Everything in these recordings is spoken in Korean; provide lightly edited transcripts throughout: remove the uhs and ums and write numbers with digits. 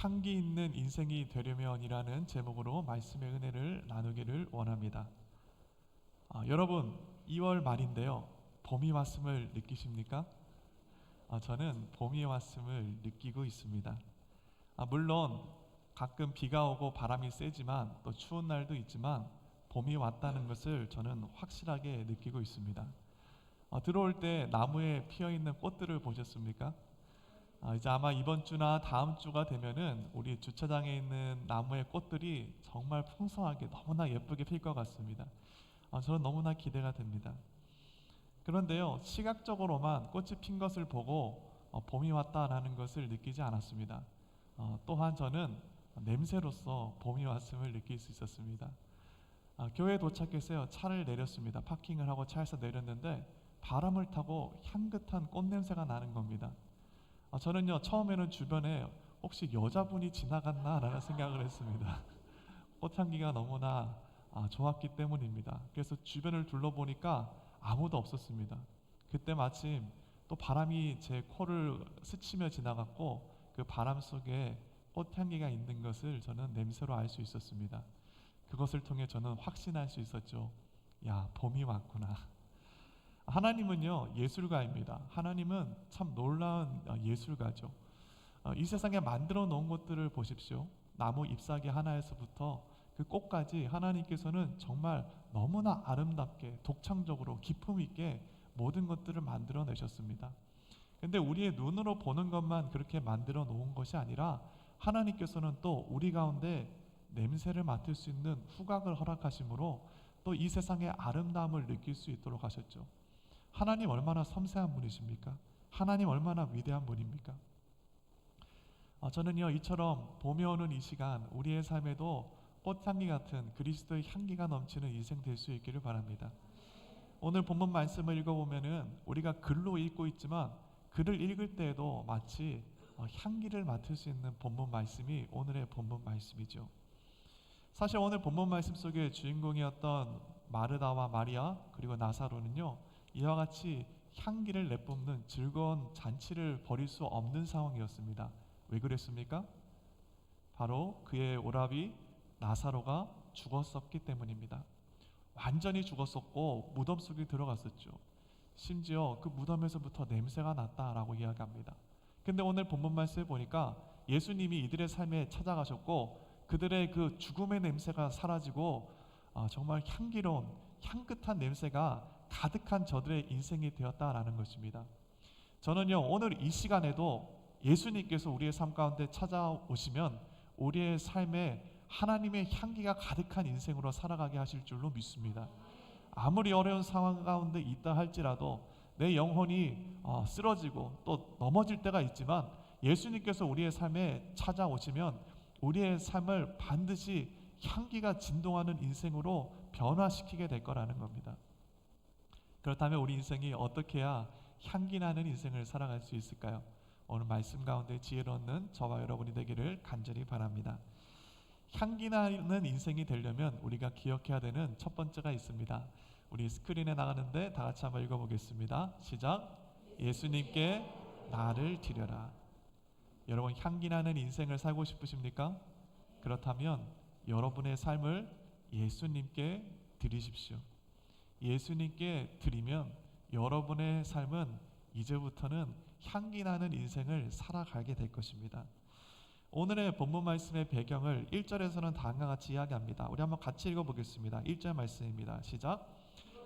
향기 있는 인생이 되려면이라는 제목으로 말씀의 은혜를 나누기를 원합니다. 여러분, 2월 말인데요. 봄이 왔음을 느끼십니까? 저는 봄이 왔음을 느끼고 있습니다. 물론 가끔 비가 오고 바람이 세지만 또 추운 날도 있지만 봄이 왔다는 것을 저는 확실하게 느끼고 있습니다. 들어올 때 나무에 피어 있는 꽃들을 보셨습니까? 이제 아마 이번 주나 다음 주가 되면은 우리 주차장에 있는 나무의 꽃들이 정말 풍성하게 너무나 예쁘게 필 것 같습니다. 저는 너무나 기대가 됩니다. 그런데요, 시각적으로만 꽃이 핀 것을 보고 봄이 왔다라는 것을 느끼지 않았습니다. 또한 저는 냄새로서 봄이 왔음을 느낄 수 있었습니다. 교회에 도착해서요, 차를 내렸습니다. 파킹을 하고 차에서 내렸는데 바람을 타고 향긋한 꽃 냄새가 나는 겁니다. 저는요, 처음에는 주변에 혹시 여자분이 지나갔나라는 생각을 했습니다. 꽃향기가 너무나 좋았기 때문입니다. 그래서 주변을 둘러보니까 아무도 없었습니다. 그때 마침 또 바람이 제 코를 스치며 지나갔고 그 바람 속에 꽃향기가 있는 것을 저는 냄새로 알 수 있었습니다. 그것을 통해 저는 확신할 수 있었죠. 야, 봄이 왔구나. 하나님은요, 예술가입니다. 하나님은 참 놀라운 예술가죠. 이 세상에 만들어 놓은 것들을 보십시오. 나무 잎사귀 하나에서부터 그 꽃까지 하나님께서는 정말 너무나 아름답게 독창적으로 기품 있게 모든 것들을 만들어 내셨습니다. 근데 우리의 눈으로 보는 것만 그렇게 만들어 놓은 것이 아니라 하나님께서는 또 우리 가운데 냄새를 맡을 수 있는 후각을 허락하심으로 또 이 세상의 아름다움을 느낄 수 있도록 하셨죠. 하나님 얼마나 섬세한 분이십니까? 하나님 얼마나 위대한 분입니까? 저는요, 이처럼 봄이 오는 이 시간 우리의 삶에도 꽃향기 같은 그리스도의 향기가 넘치는 인생 될 수 있기를 바랍니다. 오늘 본문 말씀을 읽어보면은 우리가 글로 읽고 있지만 글을 읽을 때에도 마치 향기를 맡을 수 있는 본문 말씀이 오늘의 본문 말씀이죠. 사실 오늘 본문 말씀 속의 주인공이었던 마르다와 마리아 그리고 나사로는요, 이와 같이 향기를 내뿜는 즐거운 잔치를 벌일 수 없는 상황이었습니다. 왜 그랬습니까? 바로 그의 오라비 나사로가 죽었었기 때문입니다. 완전히 죽었었고 무덤 속에 들어갔었죠. 심지어 그 무덤에서부터 냄새가 났다라고 이야기합니다. 근데 오늘 본문 말씀에 보니까 예수님이 이들의 삶에 찾아가셨고 그들의 그 죽음의 냄새가 사라지고 정말 향기로운 향긋한 냄새가 가득한 저들의 인생이 되었다라는 것입니다. 저는요, 오늘 이 시간에도 예수님께서 우리의 삶 가운데 찾아오시면 우리의 삶에 하나님의 향기가 가득한 인생으로 살아가게 하실 줄로 믿습니다. 아무리 어려운 상황 가운데 있다 할지라도 내 영혼이 쓰러지고 또 넘어질 때가 있지만 예수님께서 우리의 삶에 찾아오시면 우리의 삶을 반드시 향기가 진동하는 인생으로 변화시키게 될 거라는 겁니다. 그렇다면 우리 인생이 어떻게 해야 향기 나는 인생을 살아갈 수 있을까요? 오늘 말씀 가운데 지혜를 얻는 저와 여러분이 되기를 간절히 바랍니다. 향기 나는 인생이 되려면 우리가 기억해야 되는 첫 번째가 있습니다. 우리 스크린에 나가는데 다 같이 한번 읽어보겠습니다. 시작. 예수님께 나를 드려라. 여러분, 향기 나는 인생을 살고 싶으십니까? 그렇다면 여러분의 삶을 예수님께 드리십시오. 예수님께 드리면 여러분의 삶은 이제부터는 향기 나는 인생을 살아가게 될 것입니다. 오늘의 본문 말씀의 배경을 1절에서는 다음과 같이 이야기합니다. 우리 한번 같이 읽어보겠습니다. 1절 말씀입니다. 시작.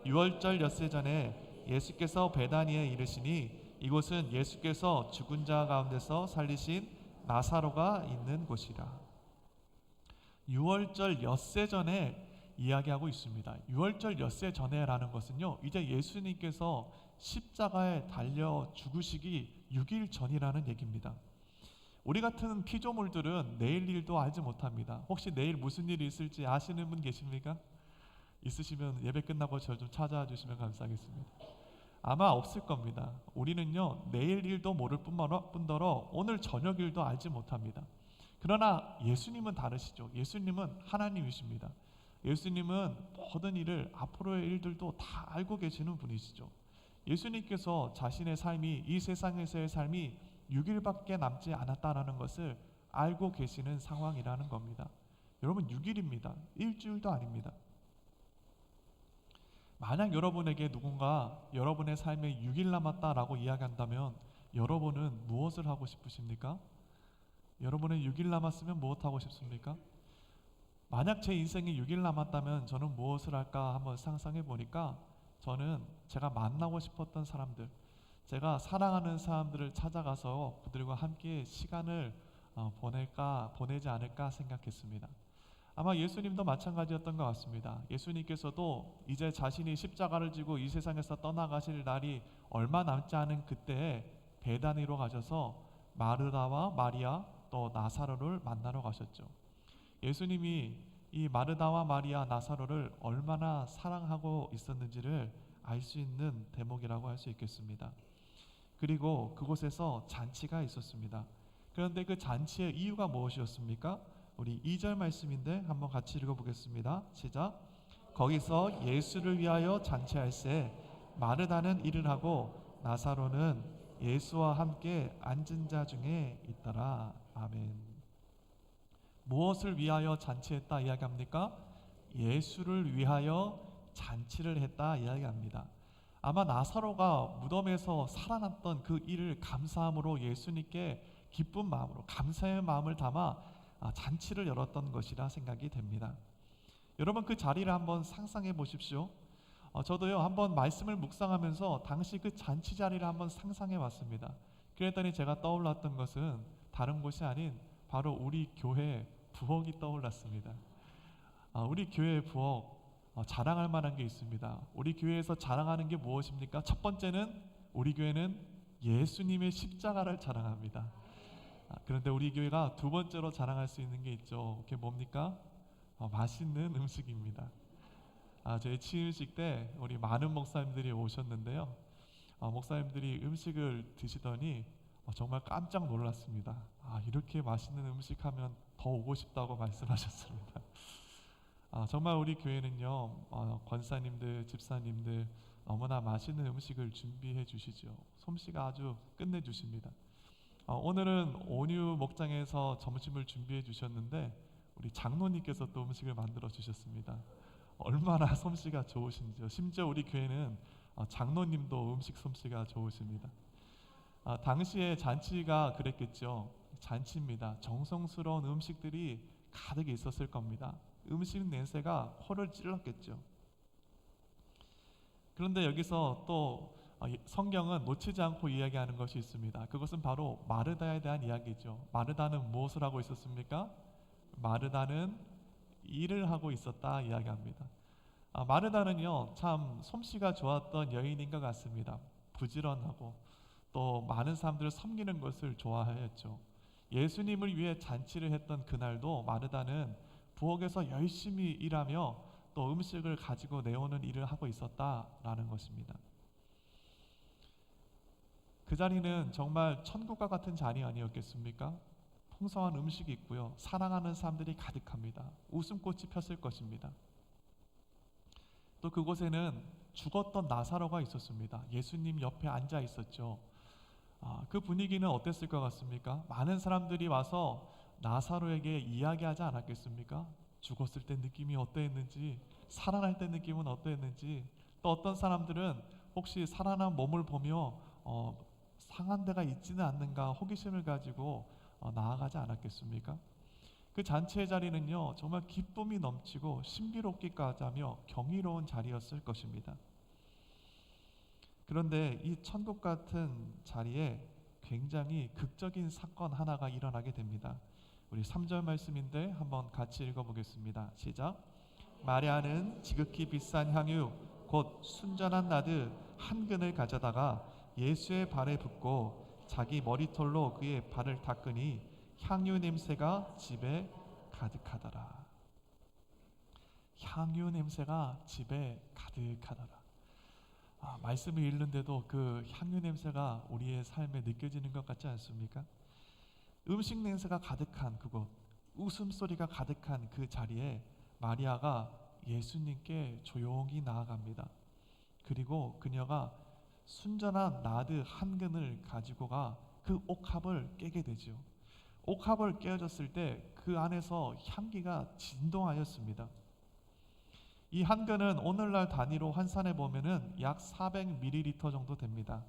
6월절 엿새 전에 예수께서 베다니에 이르시니 이곳은 예수께서 죽은 자 가운데서 살리신 나사로가 있는 곳이라. 6월절 엿새 전에 이야기하고 있습니다. 6월절 엿새 전에라는 것은요, 이제 예수님께서 십자가에 달려 죽으시기 6일 전이라는 얘기입니다. 우리 같은 피조물들은 내일 일도 알지 못합니다. 혹시 내일 무슨 일이 있을지 아시는 분 계십니까? 있으시면 예배 끝나고 저 좀 찾아와 주시면 감사하겠습니다. 아마 없을 겁니다. 우리는요, 내일 일도 모를 뿐더러 오늘 저녁 일도 알지 못합니다. 그러나 예수님은 다르시죠. 예수님은 하나님이십니다. 예수님은 모든 일을, 앞으로의 일들도 다 알고 계시는 분이시죠. 예수님께서 자신의 삶이, 이 세상에서의 삶이 6일밖에 남지 않았다라는 것을 알고 계시는 상황이라는 겁니다. 여러분 6일입니다. 일주일도 아닙니다. 만약 여러분에게 누군가 여러분의 삶에 6일 남았다라고 이야기한다면 여러분은 무엇을 하고 싶으십니까? 여러분의 6일 남았으면 무엇 하고 싶습니까? 만약 제 인생에 6일 남았다면 저는 무엇을 할까 한번 상상해 보니까 저는 제가 만나고 싶었던 사람들, 제가 사랑하는 사람들을 찾아가서 그들과 함께 시간을 보내지 않을까 생각했습니다. 아마 예수님도 마찬가지였던 것 같습니다. 예수님께서도 이제 자신이 십자가를 지고 이 세상에서 떠나가실 날이 얼마 남지 않은 그때에 베다니로 가셔서 마르다와 마리아 또 나사로를 만나러 가셨죠. 예수님이 이 마르다와 마리아 나사로를 얼마나 사랑하고 있었는지를 알 수 있는 대목이라고 할 수 있겠습니다. 그리고 그곳에서 잔치가 있었습니다. 그런데 그 잔치의 이유가 무엇이었습니까? 우리 2절 말씀인데 한번 같이 읽어보겠습니다. 시작. 거기서 예수를 위하여 잔치할새 마르다는 일을 하고 나사로는 예수와 함께 앉은 자 중에 있더라. 아멘. 무엇을 위하여 잔치했다 이야기합니까? 예수를 위하여 잔치를 했다 이야기합니다. 아마 나사로가 무덤에서 살아났던 그 일을 감사함으로 예수님께 기쁜 마음으로 감사의 마음을 담아 잔치를 열었던 것이라 생각이 됩니다. 여러분 그 자리를 한번 상상해 보십시오. 저도요 한번 말씀을 묵상하면서 당시 그 잔치 자리를 한번 상상해 봤습니다. 그랬더니 제가 떠올랐던 것은 다른 곳이 아닌 바로 우리 교회 부엌이 떠올랐습니다. 우리 교회 부엌 자랑할 만한 게 있습니다. 우리 교회에서 자랑하는 게 무엇입니까? 첫 번째는 우리 교회는 예수님의 십자가를 자랑합니다. 그런데 우리 교회가 두 번째로 자랑할 수 있는 게 있죠. 그게 뭡니까? 맛있는 음식입니다. 저희 취임식 때 우리 많은 목사님들이 오셨는데요. 목사님들이 음식을 드시더니 정말 깜짝 놀랐습니다. 이렇게 맛있는 음식 하면 더 오고 싶다고 말씀하셨습니다. 정말 우리 교회는요 권사님들, 집사님들 너무나 맛있는 음식을 준비해 주시죠. 솜씨가 아주 끝내주십니다. 오늘은 온유 목장에서 점심을 준비해 주셨는데 우리 장로님께서 또 음식을 만들어 주셨습니다. 얼마나 솜씨가 좋으신지요. 심지어 우리 교회는 장로님도 음식 솜씨가 좋으십니다. 당시에 잔치가 그랬겠죠. 잔치입니다. 정성스러운 음식들이 가득 있었을 겁니다. 음식 냄새가 코를 찔렀겠죠. 그런데 여기서 또 성경은 놓치지 않고 이야기하는 것이 있습니다. 그것은 바로 마르다에 대한 이야기죠. 마르다는 무엇을 하고 있었습니까? 마르다는 일을 하고 있었다 이야기합니다. 마르다는요 참 솜씨가 좋았던 여인인 것 같습니다. 부지런하고 또 많은 사람들을 섬기는 것을 좋아하였죠. 예수님을 위해 잔치를 했던 그날도 마르다는 부엌에서 열심히 일하며 또 음식을 가지고 내오는 일을 하고 있었다라는 것입니다. 그 자리는 정말 천국과 같은 자리 아니었겠습니까? 풍성한 음식이 있고요. 사랑하는 사람들이 가득합니다. 웃음꽃이 폈을 것입니다. 또 그곳에는 죽었던 나사로가 있었습니다. 예수님 옆에 앉아 있었죠. 그 분위기는 어땠을 것 같습니까? 많은 사람들이 와서 나사로에게 이야기하지 않았겠습니까? 죽었을 때 느낌이 어떠했는지, 살아날 때 느낌은 어떠했는지, 또 어떤 사람들은 혹시 살아난 몸을 보며 상한 데가 있지는 않는가 호기심을 가지고 나아가지 않았겠습니까? 그 잔치의 자리는요 정말 기쁨이 넘치고 신비롭기까지 하며 경이로운 자리였을 것입니다. 그런데 이 천국 같은 자리에 굉장히 극적인 사건 하나가 일어나게 됩니다. 우리 3절 말씀인데 한번 같이 읽어보겠습니다. 시작. 마리아는 지극히 비싼 향유 곧 순전한 나드 한 근을 가져다가 예수의 발에 붓고 자기 머리털로 그의 발을 닦으니 향유 냄새가 집에 가득하더라. 향유 냄새가 집에 가득하더라. 말씀을 읽는데도 그 향유 냄새가 우리의 삶에 느껴지는 것 같지 않습니까? 음식 냄새가 가득한 그곳, 웃음소리가 가득한 그 자리에 마리아가 예수님께 조용히 나아갑니다. 그리고 그녀가 순전한 나드 한 근을 가지고 가 그 옥합을 깨게 되죠. 옥합을 깨어졌을 때 그 안에서 향기가 진동하였습니다. 이 한 근은 오늘날 단위로 환산해 보면은 약 400ml 정도 됩니다.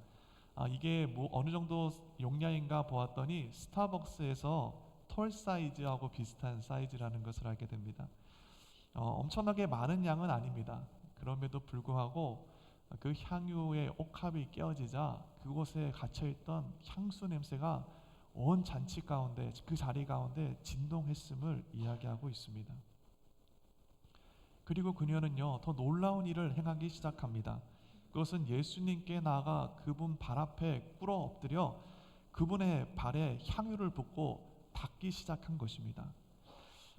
이게 뭐 어느 정도 용량인가 보았더니 스타벅스에서 톨 사이즈하고 비슷한 사이즈라는 것을 알게 됩니다. 엄청나게 많은 양은 아닙니다. 그럼에도 불구하고 그 향유의 옥합이 깨어지자 그곳에 갇혀있던 향수 냄새가 온 잔치 가운데, 그 자리 가운데 진동했음을 이야기하고 있습니다. 그리고 그녀는요, 더 놀라운 일을 행하기 시작합니다. 그것은 예수님께 나아가 그분 발 앞에 꿇어 엎드려 그분의 발에 향유를 붓고 닦기 시작한 것입니다.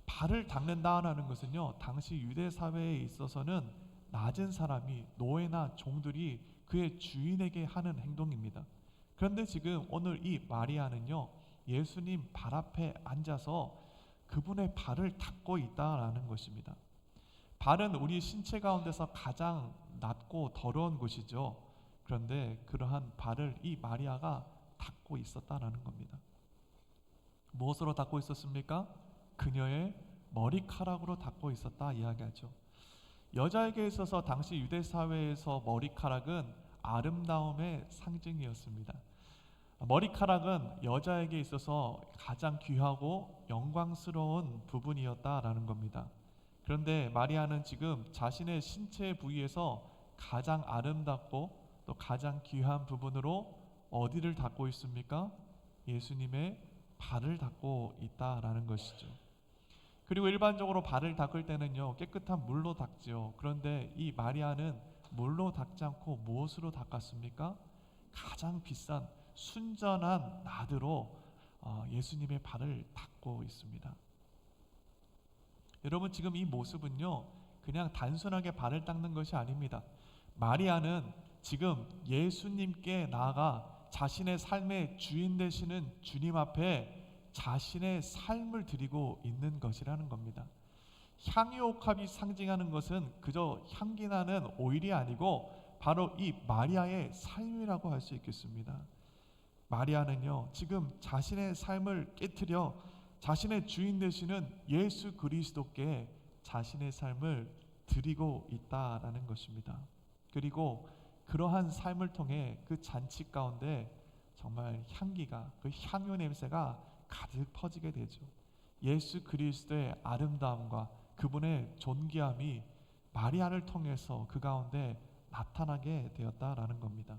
발을 닦는다라는 것은요, 당시 유대 사회에 있어서는 낮은 사람이, 노예나 종들이 그의 주인에게 하는 행동입니다. 그런데 지금 오늘 이 마리아는요, 예수님 발 앞에 앉아서 그분의 발을 닦고 있다라는 것입니다. 발은 우리 신체 가운데서 가장 낮고 더러운 곳이죠. 그런데 그러한 발을 이 마리아가 닦고 있었다라는 겁니다. 무엇으로 닦고 있었습니까? 그녀의 머리카락으로 닦고 있었다 이야기하죠. 여자에게 있어서 당시 유대 사회에서 머리카락은 아름다움의 상징이었습니다. 머리카락은 여자에게 있어서 가장 귀하고 영광스러운 부분이었다라는 겁니다. 그런데 마리아는 지금 자신의 신체 부위에서 가장 아름답고 또 가장 귀한 부분으로 어디를 닦고 있습니까? 예수님의 발을 닦고 있다라는 것이죠. 그리고 일반적으로 발을 닦을 때는요, 깨끗한 물로 닦지요. 그런데 이 마리아는 물로 닦지 않고 무엇으로 닦았습니까? 가장 비싼 순전한 나드로 예수님의 발을 닦고 있습니다. 여러분, 지금 이 모습은요, 그냥 단순하게 발을 닦는 것이 아닙니다. 마리아는 지금 예수님께 나아가 자신의 삶의 주인 되시는 주님 앞에 자신의 삶을 드리고 있는 것이라는 겁니다. 향유옥합이 상징하는 것은 그저 향기나는 오일이 아니고 바로 이 마리아의 삶이라고 할 수 있겠습니다. 마리아는요, 지금 자신의 삶을 깨트려 자신의 주인 되시는 예수 그리스도께 자신의 삶을 드리고 있다라는 것입니다. 그리고 그러한 삶을 통해 그 잔치 가운데 정말 향기가, 그 향유 냄새가 가득 퍼지게 되죠. 예수 그리스도의 아름다움과 그분의 존귀함이 마리아를 통해서 그 가운데 나타나게 되었다라는 겁니다.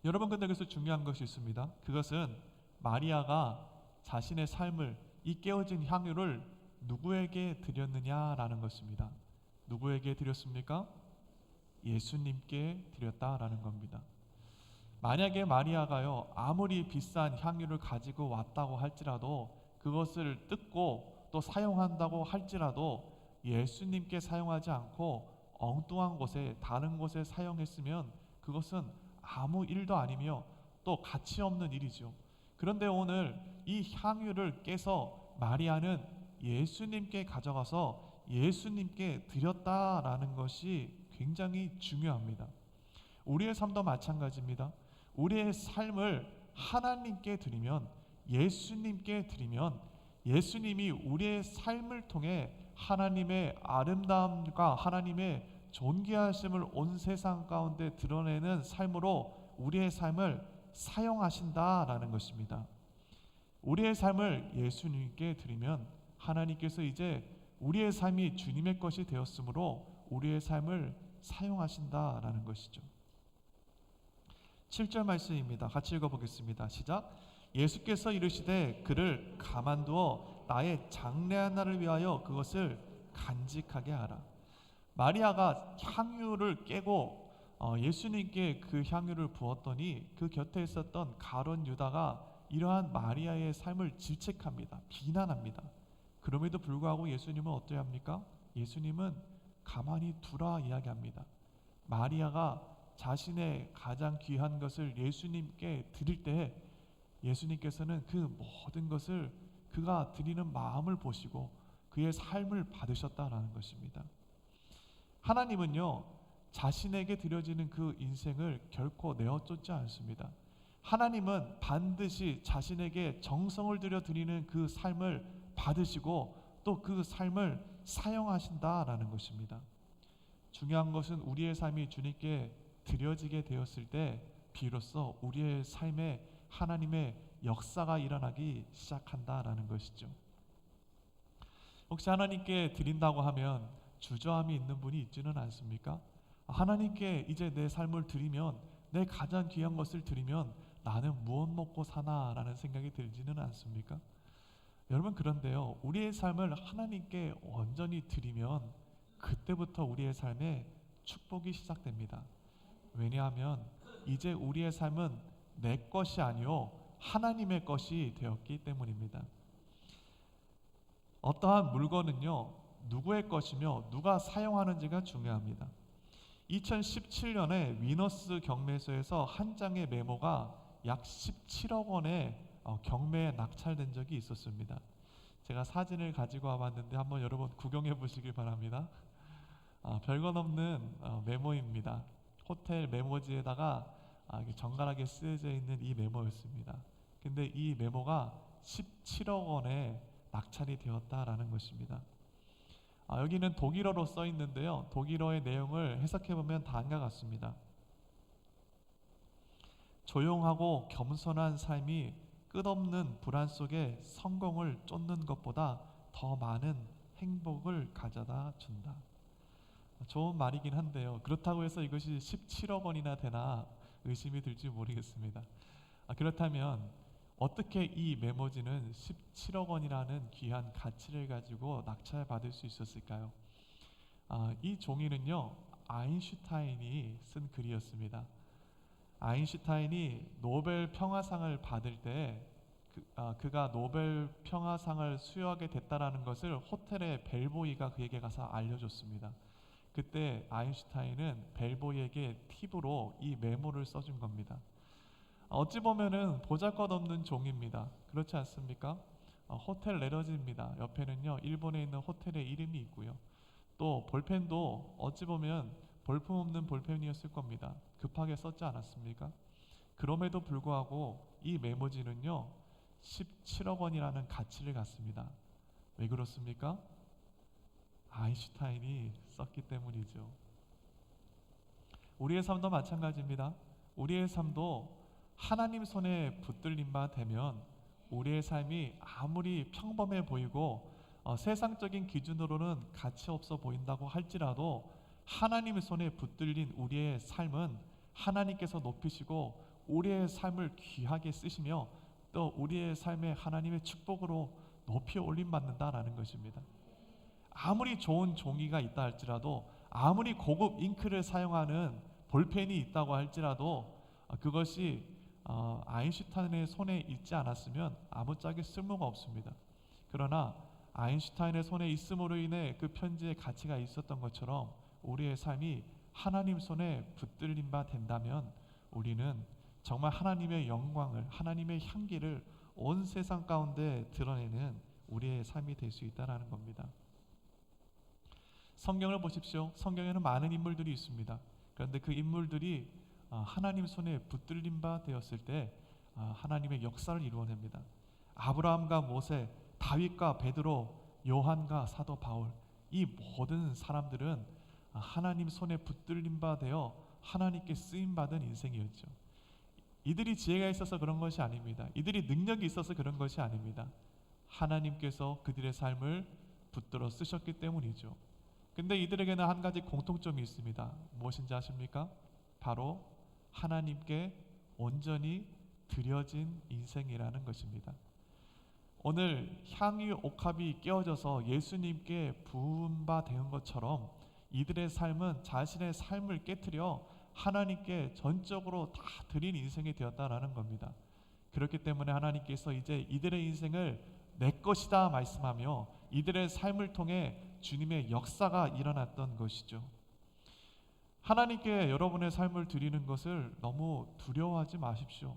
여러분, 근데 여기서 중요한 것이 있습니다. 그것은 마리아가 자신의 삶을, 이 깨어진 향유를 누구에게 드렸느냐라는 것입니다. 누구에게 드렸습니까? 예수님께 드렸다라는 겁니다. 만약에 마리아가요, 아무리 비싼 향유를 가지고 왔다고 할지라도 그것을 뜯고 또 사용한다고 할지라도 예수님께 사용하지 않고 엉뚱한 곳에, 다른 곳에 사용했으면 그것은 아무 일도 아니며 또 가치 없는 일이죠. 그런데 오늘 이 향유를 깨서 마리아는 예수님께 가져가서 예수님께 드렸다라는 것이 굉장히 중요합니다. 우리의 삶도 마찬가지입니다. 우리의 삶을 하나님께 드리면, 예수님께 드리면 예수님이 우리의 삶을 통해 하나님의 아름다움과 하나님의 존귀하심을 온 세상 가운데 드러내는 삶으로 우리의 삶을 사용하신다라는 것입니다. 우리의 삶을 예수님께 드리면 하나님께서 이제 우리의 삶이 주님의 것이 되었으므로 우리의 삶을 사용하신다라는 것이죠. 7절 말씀입니다. 같이 읽어보겠습니다. 시작. 예수께서 이르시되 그를 가만두어 나의 장래한 날을 위하여 그것을 간직하게 하라. 마리아가 향유를 깨고 예수님께 그 향유를 부었더니 그 곁에 있었던 가룟 유다가 이러한 마리아의 삶을 질책합니다. 비난합니다. 그럼에도 불구하고 예수님은 어떠해야 합니까? 예수님은 가만히 두라 이야기합니다. 마리아가 자신의 가장 귀한 것을 예수님께 드릴 때 예수님께서는 그 모든 것을 그가 드리는 마음을 보시고 그의 삶을 받으셨다라는 것입니다. 하나님은요, 자신에게 드려지는 그 인생을 결코 내어쫓지 않습니다. 하나님은 반드시 자신에게 정성을 들여 드리는 그 삶을 받으시고 또 그 삶을 사용하신다라는 것입니다. 중요한 것은 우리의 삶이 주님께 드려지게 되었을 때 비로소 우리의 삶에 하나님의 역사가 일어나기 시작한다라는 것이죠. 혹시 하나님께 드린다고 하면 주저함이 있는 분이 있지는 않습니까? 하나님께 이제 내 삶을 드리면, 내 가장 귀한 것을 드리면 나는 무엇 먹고 사나라는 생각이 들지는 않습니까? 여러분, 그런데요, 우리의 삶을 하나님께 온전히 드리면 그때부터 우리의 삶에 축복이 시작됩니다. 왜냐하면 이제 우리의 삶은 내 것이 아니요 하나님의 것이 되었기 때문입니다. 어떠한 물건은요 누구의 것이며 누가 사용하는지가 중요합니다. 2017년에 위너스 경매소에서 한 장의 메모가 약 17억 원의 경매에 낙찰된 적이 있었습니다. 제가 사진을 가지고 와봤는데 한번 여러분 구경해 보시길 바랍니다. 별건 없는 메모입니다. 호텔 메모지에다가 정갈하게 쓰여져 있는 이 메모였습니다. 근데 이 메모가 17억 원에 낙찰이 되었다라는 것입니다. 여기는 독일어로 써 있는데요. 독일어의 내용을 해석해 보면 다음과 같습니다. 조용하고 겸손한 삶이 끝없는 불안 속에 성공을 쫓는 것보다 더 많은 행복을 가져다 준다. 좋은 말이긴 한데요. 그렇다고 해서 이것이 17억 원이나 되나 의심이 들지 모르겠습니다. 그렇다면 어떻게 이 메모지는 17억 원이라는 귀한 가치를 가지고 낙찰받을 수 있었을까요? 이 종이는요 아인슈타인이 쓴 글이었습니다. 아인슈타인이 노벨 평화상을 받을 때 그가 노벨 평화상을 수여하게 됐다라는 것을 호텔의 벨보이가 그에게 가서 알려줬습니다. 그때 아인슈타인은 벨보이에게 팁으로 이 메모를 써준 겁니다. 어찌 보면은 보잘것없는 종입니다. 그렇지 않습니까? 호텔 레러지입니다. 옆에는요 일본에 있는 호텔의 이름이 있고요. 또 볼펜도 어찌 보면 볼품없는 볼펜이었을 겁니다. 급하게 썼지 않았습니까? 그럼에도 불구하고 이 메모지는요 17억 원이라는 가치를 갖습니다. 왜 그렇습니까? 아인슈타인이 썼기 때문이죠. 우리의 삶도 마찬가지입니다. 우리의 삶도 하나님 손에 붙들린 바 되면 우리의 삶이 아무리 평범해 보이고 세상적인 기준으로는 가치 없어 보인다고 할지라도 하나님의 손에 붙들린 우리의 삶은 하나님께서 높이시고 우리의 삶을 귀하게 쓰시며 또 우리의 삶에 하나님의 축복으로 높이 올림받는다라는 것입니다. 아무리 좋은 종이가 있다 할지라도, 아무리 고급 잉크를 사용하는 볼펜이 있다고 할지라도 그것이 아인슈타인의 손에 있지 않았으면 아무짝에 쓸모가 없습니다. 그러나 아인슈타인의 손에 있음으로 인해 그 편지의 가치가 있었던 것처럼 우리의 삶이 하나님 손에 붙들린 바 된다면 우리는 정말 하나님의 영광을, 하나님의 향기를 온 세상 가운데 드러내는 우리의 삶이 될 수 있다는 겁니다. 성경을 보십시오. 성경에는 많은 인물들이 있습니다. 그런데 그 인물들이 하나님 손에 붙들린 바 되었을 때 하나님의 역사를 이루어냅니다. 아브라함과 모세, 다윗과 베드로, 요한과 사도 바울, 이 모든 사람들은 하나님 손에 붙들린 바 되어 하나님께 쓰임 받은 인생이었죠. 이들이 지혜가 있어서 그런 것이 아닙니다. 이들이 능력이 있어서 그런 것이 아닙니다. 하나님께서 그들의 삶을 붙들어 쓰셨기 때문이죠. 근데 이들에게는 한 가지 공통점이 있습니다. 무엇인지 아십니까? 바로 하나님께 온전히 드려진 인생이라는 것입니다. 오늘 향유 옥합이 깨어져서 예수님께 부은 바 된 것처럼 이들의 삶은 자신의 삶을 깨트려 하나님께 전적으로 다 드린 인생이 되었다라는 겁니다. 그렇기 때문에 하나님께서 이제 이들의 인생을 내 것이다 말씀하며 이들의 삶을 통해 주님의 역사가 일어났던 것이죠. 하나님께 여러분의 삶을 드리는 것을 너무 두려워하지 마십시오.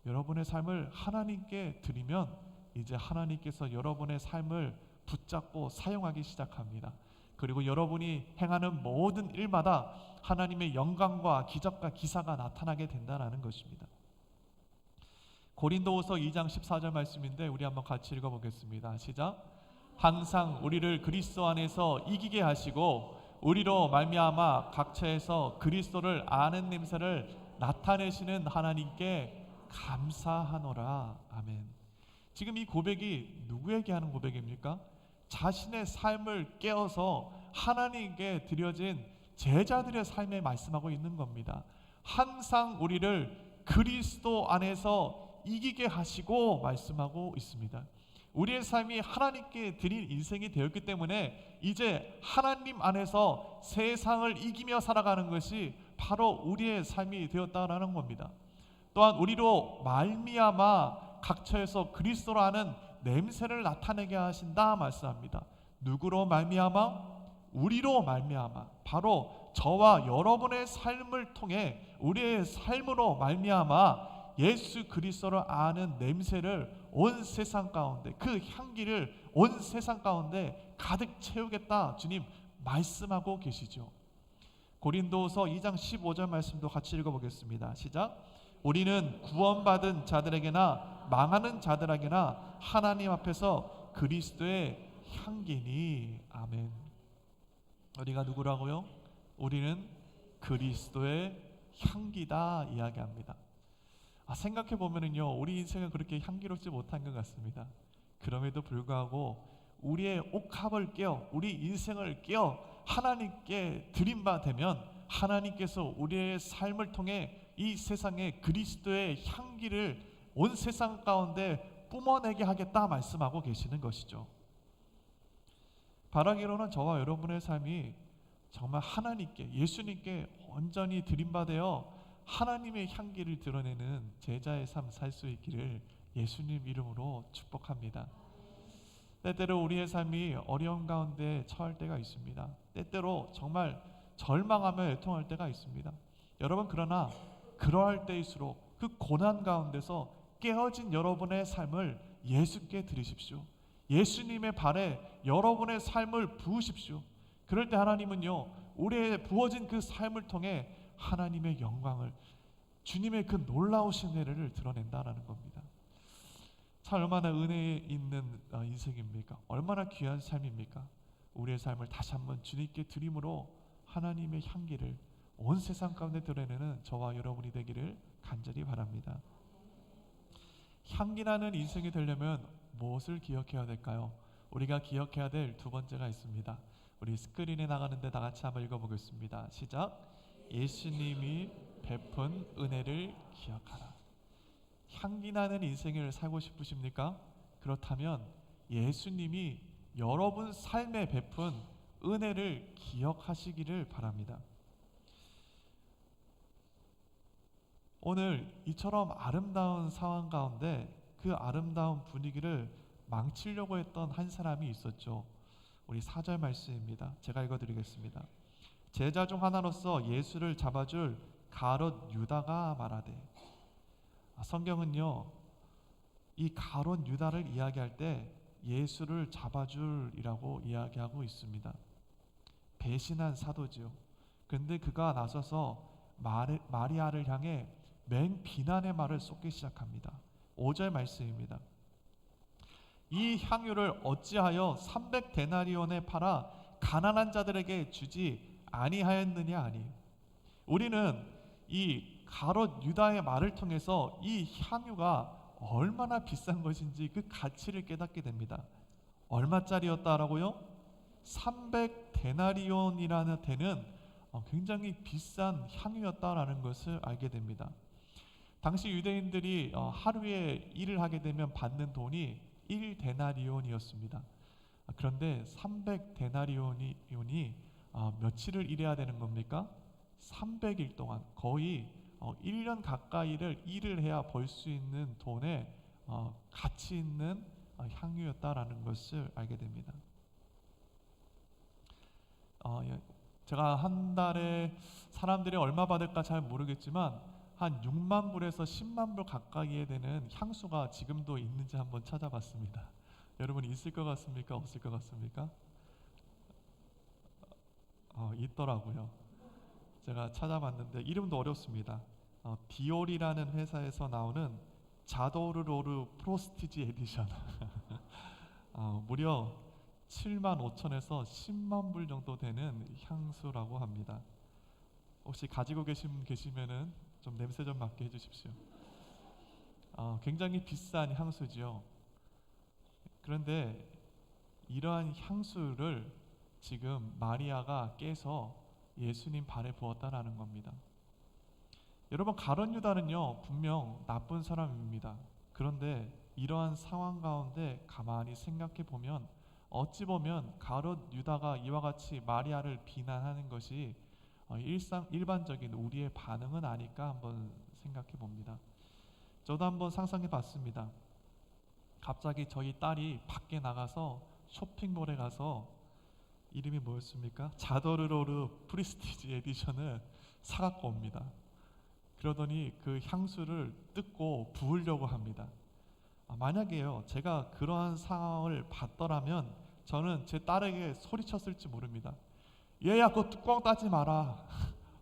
여러분의 삶을 하나님께 드리면 이제 하나님께서 여러분의 삶을 붙잡고 사용하기 시작합니다. 그리고 여러분이 행하는 모든 일마다 하나님의 영광과 기적과 기사가 나타나게 된다는 것입니다. 고린도후서 2장 14절 말씀인데 우리 한번 같이 읽어보겠습니다. 시작. 항상 우리를 그리스도 안에서 이기게 하시고 우리로 말미암아 각처에서 그리스도를 아는 냄새를 나타내시는 하나님께 감사하노라. 아멘. 지금 이 고백이 누구에게 하는 고백입니까? 자신의 삶을 깨어서 하나님께 드려진 제자들의 삶에 말씀하고 있는 겁니다. 항상 우리를 그리스도 안에서 이기게 하시고 말씀하고 있습니다. 우리의 삶이 하나님께 드린 인생이 되었기 때문에 이제 하나님 안에서 세상을 이기며 살아가는 것이 바로 우리의 삶이 되었다라는 겁니다. 또한 우리로 말미암아 각처에서 그리스도로 하는 냄새를 나타내게 하신다 말씀합니다. 누구로 말미암아? 우리로 말미암아. 바로 저와 여러분의 삶을 통해 우리의 삶으로 말미암아 예수 그리스도를 아는 냄새를 온 세상 가운데, 그 향기를 온 세상 가운데 가득 채우겠다 주님 말씀하고 계시죠. 고린도서 2장 15절 말씀도 같이 읽어보겠습니다. 시작. 우리는 구원받은 자들에게나 망하는 자들에게나 하나님 앞에서 그리스도의 향기니. 아멘. 우리가 누구라고요? 우리는 그리스도의 향기다 이야기합니다. 생각해 보면은요, 우리 인생은 그렇게 향기롭지 못한 것 같습니다. 그럼에도 불구하고 우리의 옥합을 깨어, 우리 인생을 깨어 하나님께 드린 바 되면 하나님께서 우리의 삶을 통해 이 세상에 그리스도의 향기를 온 세상 가운데 뿜어내게 하겠다 말씀하고 계시는 것이죠. 바라기로는 저와 여러분의 삶이 정말 하나님께, 예수님께 온전히 드림받아 하나님의 향기를 드러내는 제자의 삶 살 수 있기를 예수님 이름으로 축복합니다. 때때로 우리의 삶이 어려운 가운데 처할 때가 있습니다. 때때로 정말 절망하며 애통할 때가 있습니다. 여러분, 그러나 그러할 때일수록 그 고난 가운데서 깨어진 여러분의 삶을 예수께 드리십시오. 예수님의 발에 여러분의 삶을 부으십시오. 그럴 때 하나님은요, 우리의 부어진 그 삶을 통해 하나님의 영광을, 주님의 그 놀라우신 은혜를 드러낸다라는 겁니다. 참 얼마나 은혜 있는 인생입니까? 얼마나 귀한 삶입니까? 우리의 삶을 다시 한번 주님께 드림으로 하나님의 향기를 온 세상 가운데 드러내는 저와 여러분이 되기를 간절히 바랍니다. 향기나는 인생이 되려면 무엇을 기억해야 될까요? 우리가 기억해야 될 두 번째가 있습니다. 우리 스크린에 나가는데 다 같이 한번 읽어보겠습니다. 시작. 예수님이 베푼 은혜를 기억하라. 향기나는 인생을 살고 싶으십니까? 그렇다면 예수님이 여러분 삶에 베푼 은혜를 기억하시기를 바랍니다. 오늘 이처럼 아름다운 상황 가운데 그 아름다운 분위기를 망치려고 했던 한 사람이 있었죠. 우리 4절 말씀입니다. 제가 읽어드리겠습니다. 제자 중 하나로서 예수를 잡아줄 가롯 유다가 말하되. 성경은요, 이 가롯 유다를 이야기할 때 예수를 잡아줄이라고 이야기하고 있습니다. 배신한 사도지요. 그런데 그가 나서서 마리아를 향해 맹비난의 말을 쏟기 시작합니다. 5절 말씀입니다. 이 향유를 어찌하여 300데나리온에 팔아 가난한 자들에게 주지 아니하였느냐 하니. 우리는 이 가롯 유다의 말을 통해서 이 향유가 얼마나 비싼 것인지 그 가치를 깨닫게 됩니다. 얼마짜리였다라고요? 300데나리온이라는 되는 굉장히 비싼 향유였다라는 것을 알게 됩니다. 당시 유대인들이 하루에 일을 하게 되면 받는 돈이 1데나리온이었습니다. 그런데 300데나리온이 며칠을 일해야 되는 겁니까? 300일 동안 거의 1년 가까이를 일을 해야 벌 수 있는 돈에 가치 있는 향유였다라는 것을 알게 됩니다. 제가 한 달에 사람들이 얼마 받을까 잘 모르겠지만 한 6만 불에서 10만 불 가까이에 되는 향수가 지금도 있는지 한번 찾아봤습니다. 여러분 있을 것 같습니까? 없을 것 같습니까? 있더라고요. 제가 찾아봤는데 이름도 어렵습니다. 디올이라는 회사에서 나오는 자도르로르 프로스티지 에디션 무려 7만 5천에서 10만 불 정도 되는 향수라고 합니다. 혹시 가지고 계시면은 좀 냄새 좀 맡게 해주십시오. 굉장히 비싼 향수지요. 그런데 이러한 향수를 지금 마리아가 깨서 예수님 발에 부었다라는 겁니다. 여러분, 가룟 유다는요 분명 나쁜 사람입니다. 그런데 이러한 상황 가운데 가만히 생각해 보면 어찌 보면 가룟 유다가 이와 같이 마리아를 비난하는 것이 일반적인 우리의 반응은 아닐까 한번 생각해 봅니다. 저도 한번 상상해 봤습니다. 갑자기 저희 딸이 밖에 나가서 쇼핑몰에 가서 이름이 뭐였습니까? 자도르로르 프리스티지 에디션을 사갖고 옵니다. 그러더니 그 향수를 뜯고 부으려고 합니다. 만약에요 제가 그러한 상황을 봤더라면 저는 제 딸에게 소리쳤을지 모릅니다. 얘야, 그거 뚜껑 따지 마라.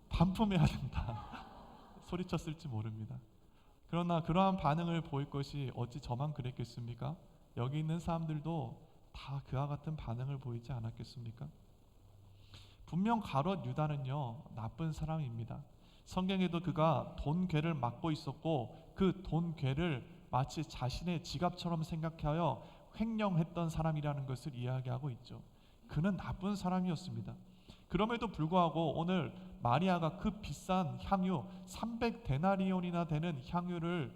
반품해야 된다. 소리쳤을지 모릅니다. 그러나 그러한 반응을 보일 것이 어찌 저만 그랬겠습니까? 여기 있는 사람들도 다 그와 같은 반응을 보이지 않았겠습니까? 분명 가룟 유다는요 나쁜 사람입니다. 성경에도 그가 돈 괴를 맡고 있었고 그 돈 괴를 마치 자신의 지갑처럼 생각하여 횡령했던 사람이라는 것을 이야기하고 있죠. 그는 나쁜 사람이었습니다. 그럼에도 불구하고 오늘 마리아가 그 비싼 향유 300데나리온이나 되는 향유를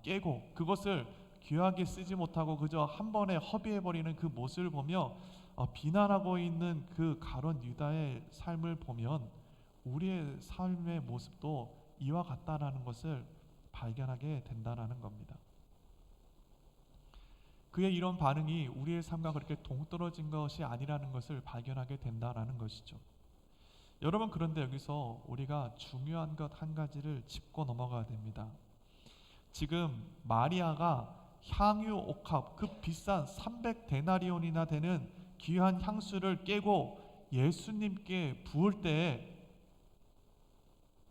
깨고 그것을 귀하게 쓰지 못하고 그저 한 번에 허비해버리는 그 모습을 보며 비난하고 있는 그 가룟 유다의 삶을 보면 우리의 삶의 모습도 이와 같다라는 것을 발견하게 된다라는 겁니다. 그의 이런 반응이 우리의 삶과 그렇게 동떨어진 것이 아니라는 것을 발견하게 된다라는 것이죠. 여러분, 그런데 여기서 우리가 중요한 것 한 가지를 짚고 넘어가야 됩니다. 지금 마리아가 향유 옥합, 그 비싼 300데나리온이나 되는 귀한 향수를 깨고 예수님께 부을 때에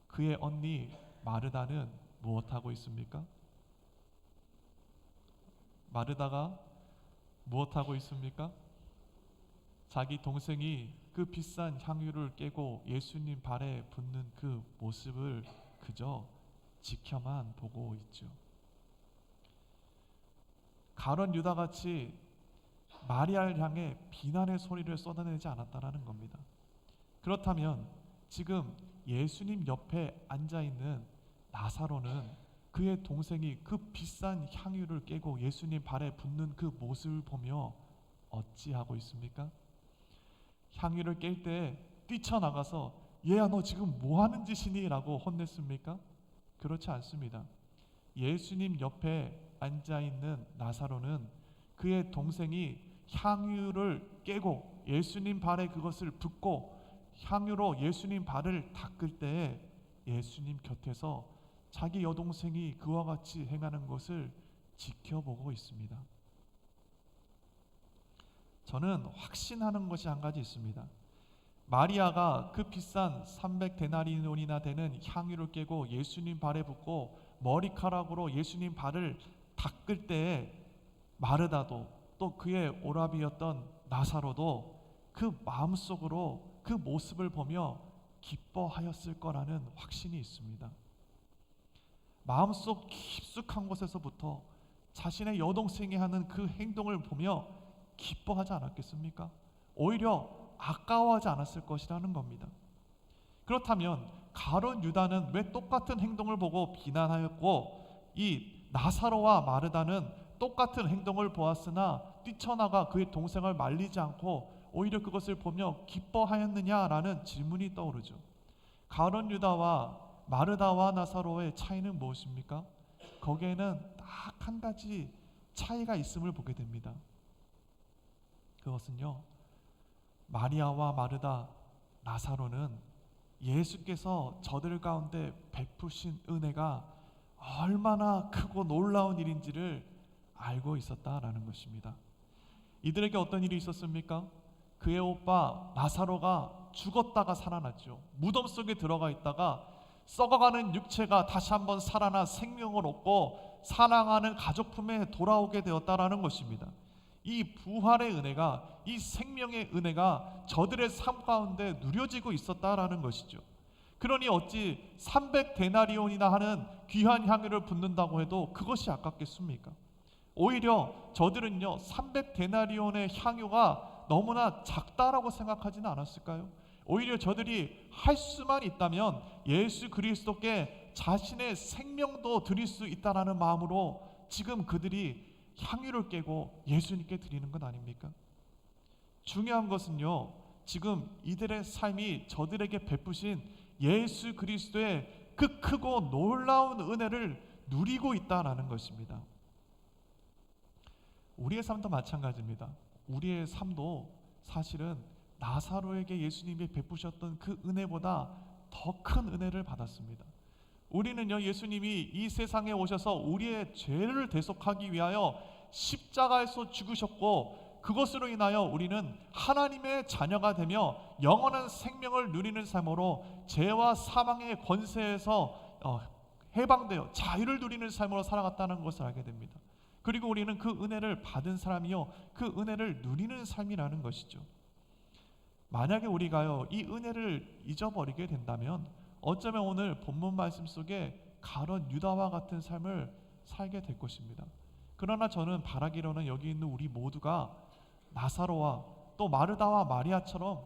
그의 언니 마르다는 무엇하고 있습니까? 마르다가 무엇하고 있습니까? 자기 동생이 그 비싼 향유를 깨고 예수님 발에 붓는 그 모습을 그저 지켜만 보고 있죠. 가룟 유다같이 마리아를 향해 비난의 소리를 쏟아내지 않았다라는 겁니다. 그렇다면 지금 예수님 옆에 앉아있는 나사로는 그의 동생이 그 비싼 향유를 깨고 예수님 발에 붓는 그 모습을 보며 어찌하고 있습니까? 향유를 깰 때 뛰쳐나가서 얘야, 너 지금 뭐하는 짓이니? 라고 혼냈습니까? 그렇지 않습니다. 예수님 옆에 앉아있는 나사로는 그의 동생이 향유를 깨고 예수님 발에 그것을 붓고 향유로 예수님 발을 닦을 때에 예수님 곁에서 자기 여동생이 그와 같이 행하는 것을 지켜보고 있습니다. 저는 확신하는 것이 한 가지 있습니다. 마리아가 그 비싼 300데나리온이나 되는 향유를 깨고 예수님 발에 붓고 머리카락으로 예수님 발을 닦을 때에 마르다도 또 그의 오라비였던 나사로도 그 마음속으로 그 모습을 보며 기뻐하였을 거라는 확신이 있습니다. 마음속 깊숙한 곳에서부터 자신의 여동생이 하는 그 행동을 보며 기뻐하지 않았겠습니까? 오히려 아까워하지 않았을 것이라는 겁니다. 그렇다면 가룟 유다는 왜 똑같은 행동을 보고 비난하였고 이 나사로와 마르다는 똑같은 행동을 보았으나 뛰쳐나가 그의 동생을 말리지 않고 오히려 그것을 보며 기뻐하였느냐라는 질문이 떠오르죠. 가룟 유다와 마르다와 나사로의 차이는 무엇입니까? 거기에는 딱 한 가지 차이가 있음을 보게 됩니다. 그것은요, 마리아와 마르다, 나사로는 예수께서 저들 가운데 베푸신 은혜가 얼마나 크고 놀라운 일인지를 알고 있었다라는 것입니다. 이들에게 어떤 일이 있었습니까? 그의 오빠 나사로가 죽었다가 살아났죠. 무덤 속에 들어가 있다가 썩어가는 육체가 다시 한번 살아나 생명을 얻고 사랑하는 가족 품에 돌아오게 되었다라는 것입니다. 이 부활의 은혜가, 이 생명의 은혜가 저들의 삶 가운데 누려지고 있었다라는 것이죠. 그러니 어찌 300데나리온이나 하는 귀한 향유를 붓는다고 해도 그것이 아깝겠습니까? 오히려 저들은요 300데나리온의 향유가 너무나 작다라고 생각하지는 않았을까요? 오히려 저들이 할 수만 있다면 예수 그리스도께 자신의 생명도 드릴 수 있다라는 마음으로 지금 그들이 향유를 깨고 예수님께 드리는 것 아닙니까? 중요한 것은요 지금 이들의 삶이 저들에게 베푸신 예수 그리스도의 그 크고 놀라운 은혜를 누리고 있다라는 것입니다. 우리의 삶도 마찬가지입니다. 우리의 삶도 사실은 나사로에게 예수님이 베푸셨던 그 은혜보다 더 큰 은혜를 받았습니다. 우리는요 예수님이 이 세상에 오셔서 우리의 죄를 대속하기 위하여 십자가에서 죽으셨고 그것으로 인하여 우리는 하나님의 자녀가 되며 영원한 생명을 누리는 삶으로 죄와 사망의 권세에서 해방되어 자유를 누리는 삶으로 살아갔다는 것을 알게 됩니다. 그리고 우리는 그 은혜를 받은 사람이요 그 은혜를 누리는 삶이라는 것이죠. 만약에 우리가요 이 은혜를 잊어버리게 된다면 어쩌면 오늘 본문 말씀 속에 가룟 유다와 같은 삶을 살게 될 것입니다. 그러나 저는 바라기로는 여기 있는 우리 모두가 나사로와 또 마르다와 마리아처럼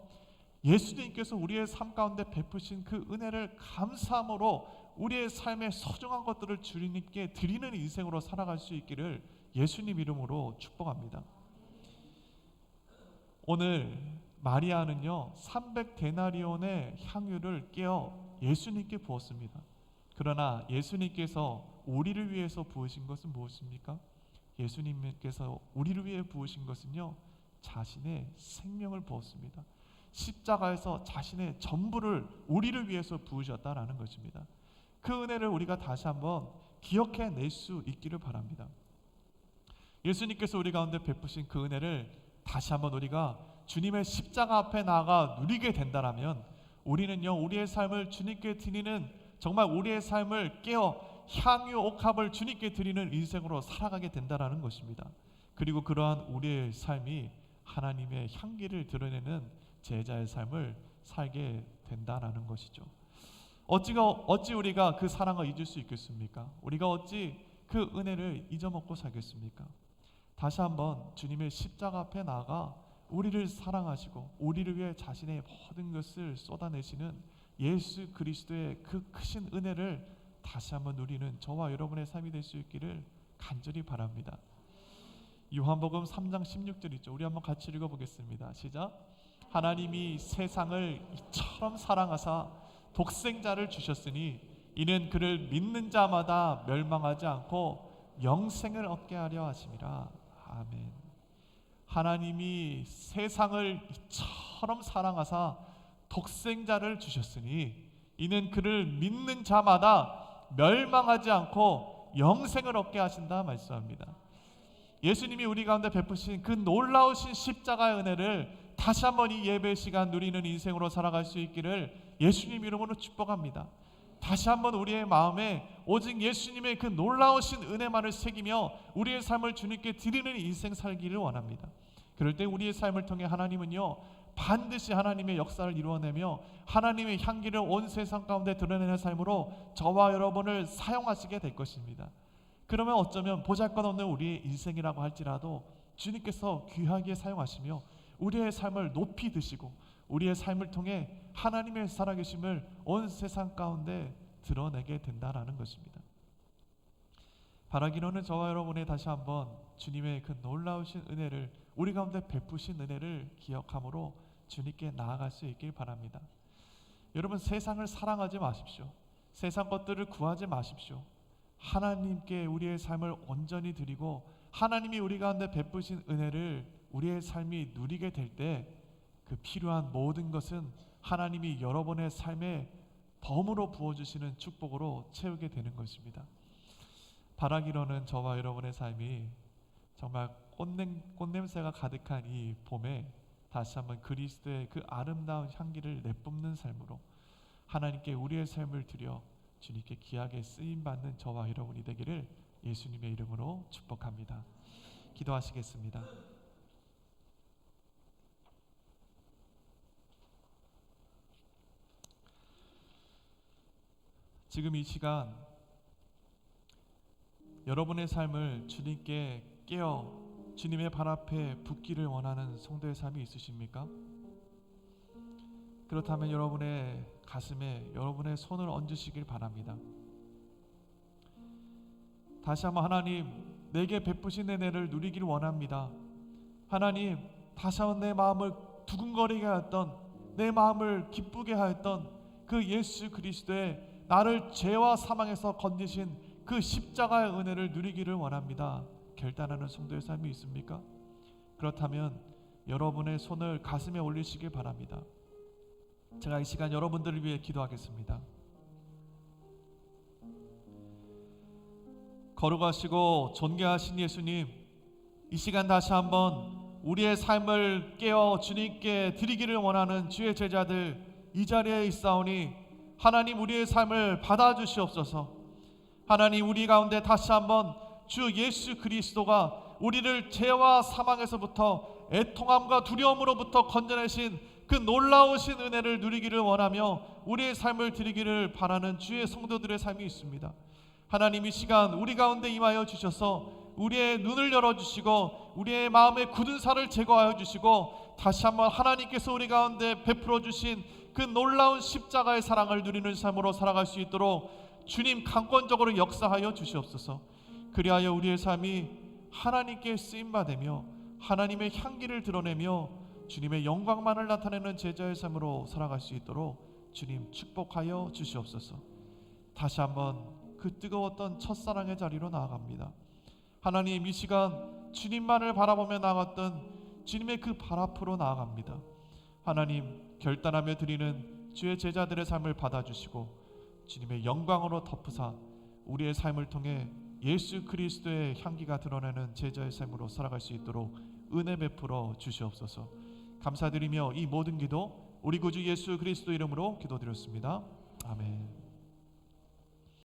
예수님께서 우리의 삶 가운데 베푸신 그 은혜를 감사함으로 우리의 삶의 소중한 것들을 주님께 드리는 인생으로 살아갈 수 있기를 예수님 이름으로 축복합니다. 오늘 마리아는요 300데나리온의 향유를 깨어 예수님께 부었습니다. 그러나 예수님께서 우리를 위해서 부으신 것은 무엇입니까? 예수님께서 우리를 위해 부으신 것은요 자신의 생명을 부었습니다. 십자가에서 자신의 전부를 우리를 위해서 부으셨다라는 것입니다. 그 은혜를 우리가 다시 한번 기억해낼 수 있기를 바랍니다. 예수님께서 우리 가운데 베푸신 그 은혜를 다시 한번 우리가 주님의 십자가 앞에 나아가 누리게 된다라면 우리는요 우리의 삶을 주님께 드리는 정말 우리의 삶을 깨어 향유 옥합을 주님께 드리는 인생으로 살아가게 된다라는 것입니다. 그리고 그러한 우리의 삶이 하나님의 향기를 드러내는 제자의 삶을 살게 된다라는 것이죠. 어찌 우리가 그 사랑을 잊을 수 있겠습니까? 우리가 어찌 그 은혜를 잊어먹고 살겠습니까? 다시 한번 주님의 십자가 앞에 나아가 우리를 사랑하시고 우리를 위해 자신의 모든 것을 쏟아내시는 예수 그리스도의 그 크신 은혜를 다시 한번 누리는 저와 여러분의 삶이 될 수 있기를 간절히 바랍니다. 요한복음 3장 16절 있죠. 우리 한번 같이 읽어보겠습니다. 시작. 하나님이 세상을 이처럼 사랑하사 독생자를 주셨으니 이는 그를 믿는 자마다 멸망하지 않고 영생을 얻게 하려 하심이라. 아멘. 하나님이 세상을 이처럼 사랑하사 독생자를 주셨으니 이는 그를 믿는 자마다 멸망하지 않고 영생을 얻게 하신다 말씀합니다. 예수님이 우리 가운데 베푸신 그 놀라우신 십자가의 은혜를 다시 한번 이 예배 시간 누리는 인생으로 살아갈 수 있기를 예수님 이름으로 축복합니다. 다시 한번 우리의 마음에 오직 예수님의 그 놀라우신 은혜만을 새기며 우리의 삶을 주님께 드리는 인생 살기를 원합니다. 그럴 때 우리의 삶을 통해 하나님은요 반드시 하나님의 역사를 이루어내며 하나님의 향기를 온 세상 가운데 드러내는 삶으로 저와 여러분을 사용하시게 될 것입니다. 그러면 어쩌면 보잘것없는 우리의 인생이라고 할지라도 주님께서 귀하게 사용하시며 우리의 삶을 높이 드시고 우리의 삶을 통해 하나님의 살아계심을 온 세상 가운데 드러내게 된다라는 것입니다. 바라기로는 저와 여러분의 다시 한번 주님의 그 놀라우신 은혜를 우리 가운데 베푸신 은혜를 기억함으로 주님께 나아갈 수 있길 바랍니다. 여러분 세상을 사랑하지 마십시오. 세상 것들을 구하지 마십시오. 하나님께 우리의 삶을 온전히 드리고 하나님이 우리 가운데 베푸신 은혜를 우리의 삶이 누리게 될 때 그 필요한 모든 것은 하나님이 여러분의 삶에 덤으로 부어주시는 축복으로 채우게 되는 것입니다. 바라기로는 저와 여러분의 삶이 정말 꽃냄새가 가득한 이 봄에 다시 한번 그리스도의 그 아름다운 향기를 내뿜는 삶으로 하나님께 우리의 삶을 드려 주님께 귀하게 쓰임받는 저와 여러분이 되기를 예수님의 이름으로 축복합니다. 기도하시겠습니다. 지금 이 시간 여러분의 삶을 주님께 깨어 주님의 발 앞에 붙기를 원하는 성도의 삶이 있으십니까? 그렇다면 여러분의 가슴에 여러분의 손을 얹으시길 바랍니다. 다시 한번 하나님, 내게 베푸신 은혜를 누리길 원합니다. 하나님, 다시 한번 내 마음을 두근거리게 하였던, 내 마음을 기쁘게 하였던 그 예수 그리스도의 나를 죄와 사망에서 건지신 그 십자가의 은혜를 누리기를 원합니다. 결단하는 성도의 삶이 있습니까? 그렇다면 여러분의 손을 가슴에 올리시길 바랍니다. 제가 이 시간 여러분들을 위해 기도하겠습니다. 거룩하시고 존귀하신 예수님, 이 시간 다시 한번 우리의 삶을 깨어 주님께 드리기를 원하는 주의 제자들 이 자리에 있사오니 하나님, 우리의 삶을 받아주시옵소서. 하나님, 우리 가운데 다시 한번 주 예수 그리스도가 우리를 죄와 사망에서부터 애통함과 두려움으로부터 건져내신 그 놀라우신 은혜를 누리기를 원하며 우리의 삶을 드리기를 바라는 주의 성도들의 삶이 있습니다. 하나님, 이 시간 우리 가운데 임하여 주셔서 우리의 눈을 열어주시고 우리의 마음의 굳은 살을 제거하여 주시고 다시 한번 하나님께서 우리 가운데 베풀어 주신 그 놀라운 십자가의 사랑을 누리는 삶으로 살아갈 수 있도록 주님 강권적으로 역사하여 주시옵소서. 그리하여 우리의 삶이 하나님께 쓰임받으며 하나님의 향기를 드러내며 주님의 영광만을 나타내는 제자의 삶으로 살아갈 수 있도록 주님 축복하여 주시옵소서. 다시 한번 그 뜨거웠던 첫사랑의 자리로 나아갑니다. 하나님, 이 시간 주님만을 바라보며 나아갔던 주님의 그 발 앞으로 나아갑니다. 하나님, 결단하며 드리는 주의 제자들의 삶을 받아주시고 주님의 영광으로 덮으사 우리의 삶을 통해 예수 그리스도의 향기가 드러나는 제자의 삶으로 살아갈 수 있도록 은혜 베풀어 주시옵소서. 감사드리며 이 모든 기도 우리 구주 예수 그리스도 이름으로 기도드렸습니다. 아멘.